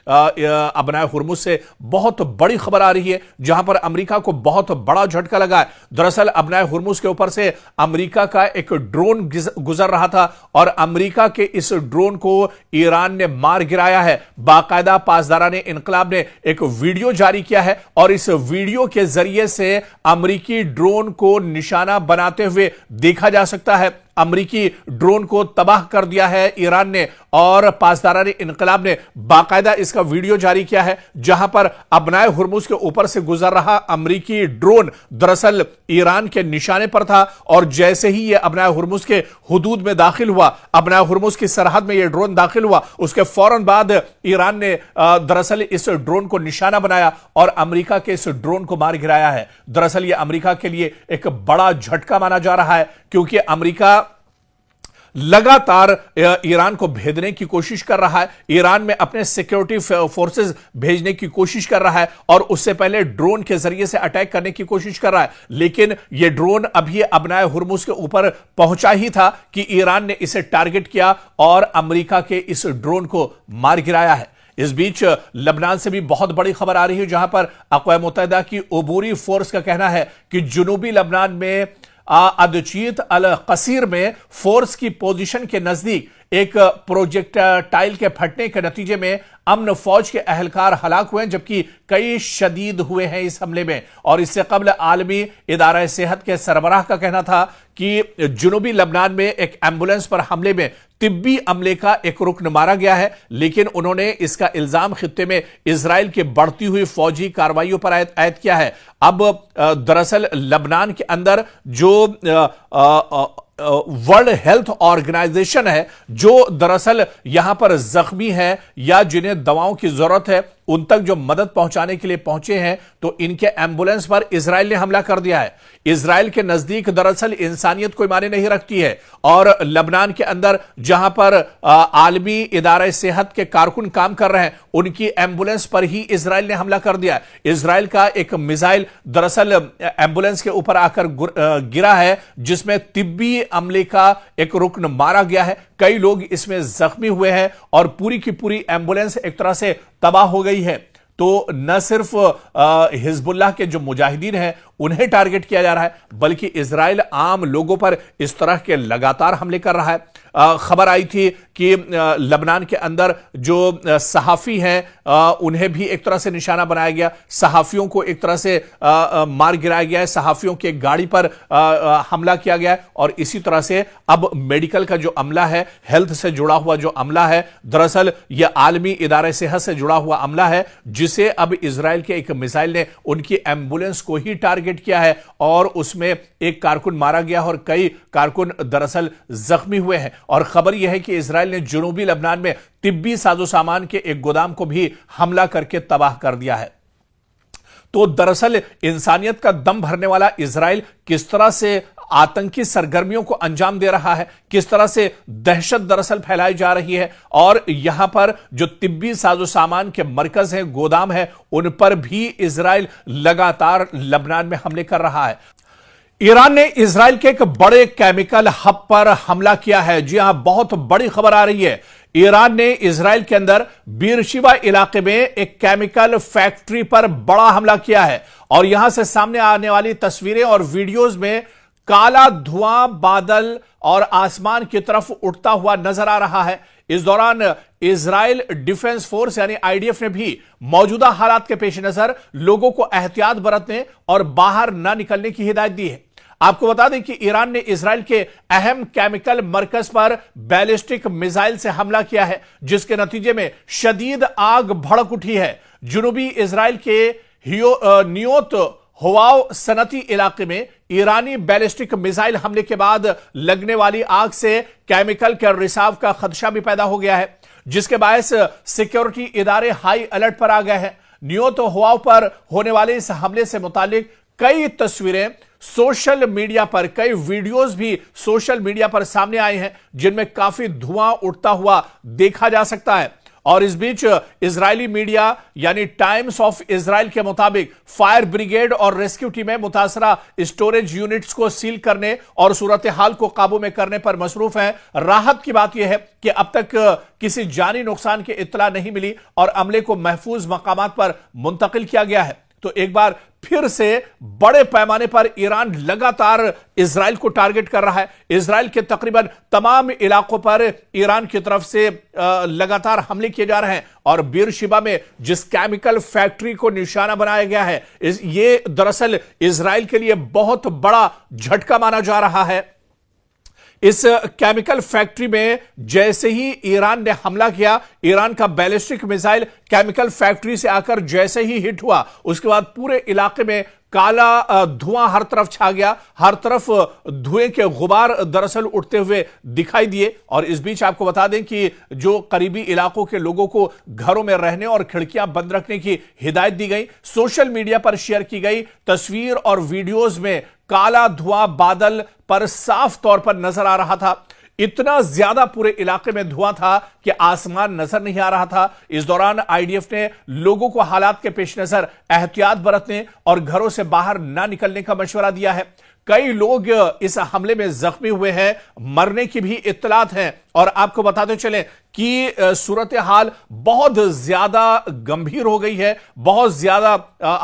अबनाए हुर्मुज से बहुत बड़ी खबर आ रही है, जहां पर अमेरिका को बहुत बड़ा झटका लगा है। दरअसल अबनाए हुर्मुज के ऊपर से अमेरिका का एक ड्रोन गुजर रहा था और अमेरिका के इस ड्रोन को ईरान ने मार गिराया है। बाकायदा पासदाराने इनकलाब ने एक वीडियो जारी किया है और इस वीडियो के जरिए से अमेरिकी ड्रोन को निशाना बनाते हुए देखा जा सकता है। अमेरिकी ड्रोन को तबाह कर दिया है ईरान ने और पासदाराने इनकलाब ने बाकायदा इसका वीडियो जारी किया है, जहां पर अबनाए हुर्मुज के ऊपर से गुजर रहा अमेरिकी ड्रोन दरअसल ईरान के निशाने पर था और जैसे ही यह अबनाए हुर्मुज के हुदूद में दाखिल हुआ, अबनाए हुर्मुज की सरहद में यह ड्रोन दाखिल हुआ, उसके फौरन बाद ईरान ने दरअसल इस ड्रोन को निशाना बनाया और अमेरिका के इस ड्रोन को मार गिराया है। दरअसल यह अमेरिका के लिए एक बड़ा झटका माना जा रहा है, क्योंकि अमेरिका लगातार ईरान को भेदने की कोशिश कर रहा है, ईरान में अपने सिक्योरिटी फोर्सेस भेजने की कोशिश कर रहा है और उससे पहले ड्रोन के जरिए से अटैक करने की कोशिश कर रहा है। लेकिन यह ड्रोन अभी अबनाए हुर्मुज के ऊपर पहुंचा ही था कि ईरान ने इसे टारगेट किया और अमेरिका के इस ड्रोन को मार गिराया है। इस बीच लबनान से भी बहुत बड़ी खबर आ रही है, जहां पर अक़वाम मुत्तहिदा की अबूरी फोर्स का कहना है कि जुनूबी लबनान में अदचीत अल कसीर में फोर्स की पोजीशन के नजदीक एक प्रोजेक्टाइल के फटने के नतीजे में अमन फौज के अहलकार हलाक हुए हैं, जबकि कई शदीद हुए हैं इस हमले में। और इससे कबल आलमी इदारा सेहत के सरबराह का कहना था कि जुनूबी लबनान में एक एम्बुलेंस पर हमले में तिब्बी अमले का एक रुकन मारा गया है, लेकिन उन्होंने इसका इल्जाम खित्ते में इजराइल की बढ़ती हुई फौजी कार्रवाइयों पर आयद किया है। अब दरअसल लबनान के अंदर जो वर्ल्ड हेल्थ ऑर्गेनाइजेशन है, जो दरअसल यहां पर जख्मी है या जिन्हें दवाओं की जरूरत है, उन तक जो मदद पहुंचाने के लिए पहुंचे हैं, तो इनके एम्बुलेंस पर इजराइल ने हमला कर दिया है। इजराइल के नजदीक दरअसल इंसानियत कोई माने नहीं रखती है और लबनान के अंदर जहां पर आलमी इदारा सेहत के कारकुन काम कर रहे हैं, उनकी एम्बुलेंस पर ही इजराइल ने हमला कर दिया। इजराइल का एक मिसाइल दरअसल एम्बुलेंस के ऊपर आकर गिरा है, जिसमें तिब्बी अमले का एक रुकन मारा गया है। कई लोग इसमें जख्मी हुए हैं और पूरी की पूरी एम्बुलेंस एक तरह से तबाह हो गई है। तो न सिर्फ हिजबुल्लाह के जो मुजाहिदीन हैं उन्हें टारगेट किया जा रहा है, बल्कि इजराइल आम लोगों पर इस तरह के लगातार हमले कर रहा है। खबर आई थी कि लबनान के अंदर जो सहाफ़ी हैं उन्हें भी एक तरह से निशाना बनाया गया, सहाफ़ियों को एक तरह से मार गिराया गया है, सहाफ़ियों की एक गाड़ी पर हमला किया गया है। और इसी तरह से अब मेडिकल का जो अमला है, हेल्थ से जुड़ा हुआ जो अमला है, दरअसल यह आलमी इदारे सेहत से जुड़ा हुआ अमला है, जिसे अब इजराइल के एक मिसाइल ने उनकी एम्बुलेंस को ही टारगेट किया है और उसमें एक कारकुन मारा गया और कई कारकुन दरअसल जख्मी हुए हैं। और खबर यह है कि इजराइल ने जुनूबी लबनान में तिब्बी साजो सामान के एक गोदाम को भी हमला करके तबाह कर दिया है। तो दरअसल इंसानियत का दम भरने वाला इजराइल किस तरह से आतंकी सरगर्मियों को अंजाम दे रहा है, किस तरह से दहशत दरअसल फैलाई जा रही है, और यहां पर जो तिब्बी साजो सामान के मरकज हैं, गोदाम है, उन पर भी इजराइल लगातार लबनान में हमले कर रहा है। ईरान ने इजराइल के एक बड़े केमिकल हब पर हमला किया है। जी हां, बहुत बड़ी खबर आ रही है। ईरान ने इजराइल के अंदर बीरशिबा इलाके में एक केमिकल फैक्ट्री पर बड़ा हमला किया है और यहां से सामने आने वाली तस्वीरें और वीडियोस में काला धुआं बादल और आसमान की तरफ उठता हुआ नजर आ रहा है। इस दौरान इजराइल डिफेंस फोर्स यानी आईडीएफ ने भी मौजूदा हालात के पेश नजर लोगों को एहतियात बरतने और बाहर न निकलने की हिदायत दी है। आपको बता दें कि ईरान ने इजराइल के अहम केमिकल मरकज पर बैलिस्टिक मिसाइल से हमला किया है, जिसके नतीजे में शदीद आग भड़क उठी है। जुनूबी इजराइल के नियोत होवाव सनती इलाके में ईरानी बैलिस्टिक मिसाइल हमले के बाद लगने वाली आग से केमिकल के रिसाव का खदशा भी पैदा हो गया है, जिसके बायस सिक्योरिटी इदारे हाई अलर्ट पर आ गए हैं। नियोत होवाव पर होने वाले इस हमले से मुतालिक कई तस्वीरें सोशल मीडिया पर, कई वीडियोस भी सोशल मीडिया पर सामने आए हैं, जिनमें काफी धुआं उठता हुआ देखा जा सकता है। और इस बीच इजरायली मीडिया यानी टाइम्स ऑफ इजराइल के मुताबिक फायर ब्रिगेड और रेस्क्यू टीमें मुतासरा स्टोरेज यूनिट्स को सील करने और सूरत हाल को काबू में करने पर मसरूफ हैं। राहत की बात यह है कि अब तक किसी जानी नुकसान की इत्तला नहीं मिली और अमले को महफूज मकामात पर मुंतकिल किया गया है। तो एक बार फिर से बड़े पैमाने पर ईरान लगातार इजराइल को टारगेट कर रहा है। इजराइल के तकरीबन तमाम इलाकों पर ईरान की तरफ से लगातार हमले किए जा रहे हैं और बीरशिबा में जिस केमिकल फैक्ट्री को निशाना बनाया गया है, ये दरअसल इजराइल के लिए बहुत बड़ा झटका माना जा रहा है। इस केमिकल फैक्ट्री में जैसे ही ईरान ने हमला किया, ईरान का बैलिस्टिक मिसाइल केमिकल फैक्ट्री से आकर जैसे ही हिट हुआ, उसके बाद पूरे इलाके में काला धुआं हर तरफ छा गया। हर तरफ धुएं के गुबार दरअसल उठते हुए दिखाई दिए। और इस बीच आपको बता दें कि जो करीबी इलाकों के लोगों को घरों में रहने और खिड़कियां बंद रखने की हिदायत दी गई। सोशल मीडिया पर शेयर की गई तस्वीर और वीडियोज में काला धुआं बादल पर साफ तौर पर नजर आ रहा था। इतना ज्यादा पूरे इलाके में धुआं था कि आसमान नजर नहीं आ रहा था। इस दौरान आईडीएफ ने लोगों को हालात के पेश नजर एहतियात बरतने और घरों से बाहर ना निकलने का मशवरा दिया है। कई लोग इस हमले में जख्मी हुए हैं, मरने की भी इत्तलात हैं। और आपको बताते चले कि सूरत हाल बहुत ज्यादा गंभीर हो गई है, बहुत ज्यादा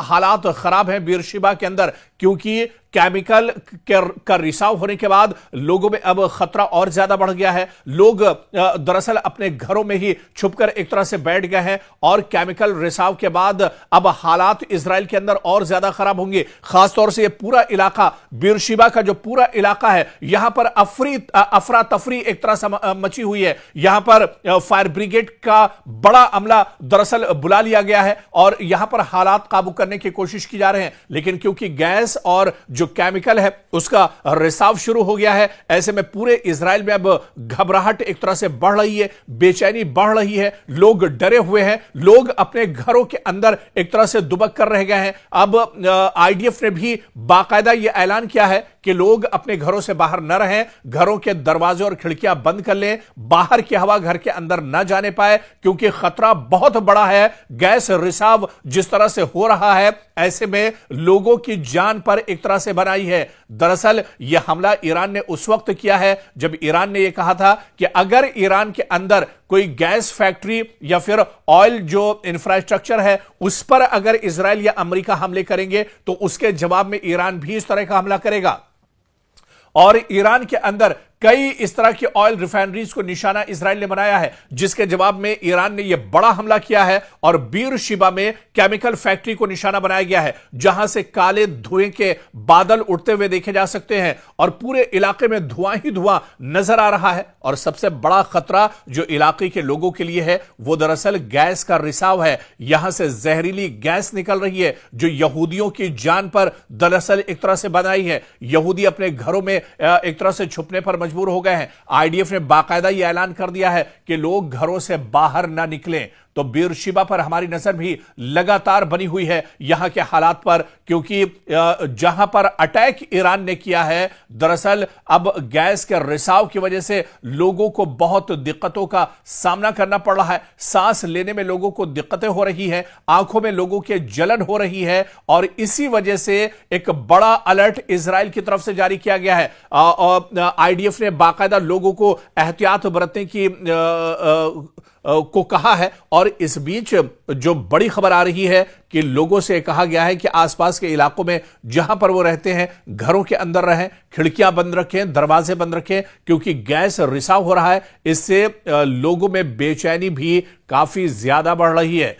हालात खराब हैं बीरशिबा के अंदर, क्योंकि केमिकल का रिसाव होने के बाद लोगों में अब खतरा और ज्यादा बढ़ गया है। लोग दरअसल अपने घरों में ही छुपकर एक तरह से बैठ गए हैं और केमिकल रिसाव के बाद अब हालात इजराइल के अंदर और ज्यादा खराब होंगे। खासतौर से ये पूरा इलाका, बीरशिबा का जो पूरा इलाका है, यहां पर अफरा तफरी एक तरह से मची हुई है। यहां पर फायर ब्रिगेड का बड़ा अमला दरअसल बुला लिया गया है और यहां पर हालात काबू करने की कोशिश की जा रहे हैं। लेकिन क्योंकि गैस और जो केमिकल है उसका रिसाव शुरू हो गया है, ऐसे में पूरे इजराइल में अब घबराहट एक तरह से बढ़ रही है, बेचैनी बढ़ रही है। लोग डरे हुए हैं, लोग अपने घरों के अंदर एक तरह से दुबक कर रह गए हैं। अब आईडीएफ ने भी बाकायदा यह ऐलान किया है कि लोग अपने घरों से बाहर न रहें, घरों के दरवाजे और खिड़कियां बंद कर लें, बाहर की हवा घर के अंदर न जाने पाए, क्योंकि खतरा बहुत बड़ा है। गैस रिसाव जिस तरह से हो रहा है, ऐसे में लोगों की जान पर एक तरह से बनाई है। दरअसल यह हमला ईरान ने उस वक्त किया है जब ईरान ने यह कहा था कि अगर ईरान के अंदर कोई गैस फैक्ट्री या फिर ऑयल जो इंफ्रास्ट्रक्चर है उस पर अगर इजराइल या अमेरिका हमले करेंगे तो उसके जवाब में ईरान भी इस तरह का हमला करेगा। और ईरान के अंदर कई इस तरह की ऑयल रिफाइनरीज को निशाना इजराइल ने बनाया है, जिसके जवाब में ईरान ने यह बड़ा हमला किया है और बीरशिबा में केमिकल फैक्ट्री को निशाना बनाया गया है, जहां से काले धुएं के बादल उठते हुए देखे जा सकते हैं और पूरे इलाके में धुआं ही धुआं नजर आ रहा है। और सबसे बड़ा खतरा जो इलाके के लोगों के लिए है वो दरअसल गैस का रिसाव है। यहां से जहरीली गैस निकल रही है जो यहूदियों की जान पर दरअसल एक तरह से बनाई है। यहूदी अपने घरों में एक तरह से छुपने पर मजबूर हो गए हैं। आईडीएफ ने बाकायदा यह ऐलान कर दिया है कि लोग घरों से बाहर ना निकलें। तो बीरशिबा पर हमारी नजर भी लगातार बनी हुई है यहां के हालात पर, क्योंकि जहां पर अटैक ईरान ने किया है, दरअसल अब गैस के रिसाव की वजह से लोगों को बहुत दिक्कतों का सामना करना पड़ रहा है। सांस लेने में लोगों को दिक्कतें हो रही हैं, आंखों में लोगों के जलन हो रही है और इसी वजह से एक बड़ा अलर्ट इजराइल की तरफ से जारी किया गया है। आईडीएफ ने बाकायदा लोगों को एहतियात बरतने की को कहा है। और इस बीच जो बड़ी खबर आ रही है कि लोगों से कहा गया है कि आसपास के इलाकों में जहां पर वो रहते हैं घरों के अंदर रहें, खिड़कियां बंद रखें, दरवाजे बंद रखें, क्योंकि गैस रिसाव हो रहा है। इससे लोगों में बेचैनी भी काफी ज्यादा बढ़ रही है।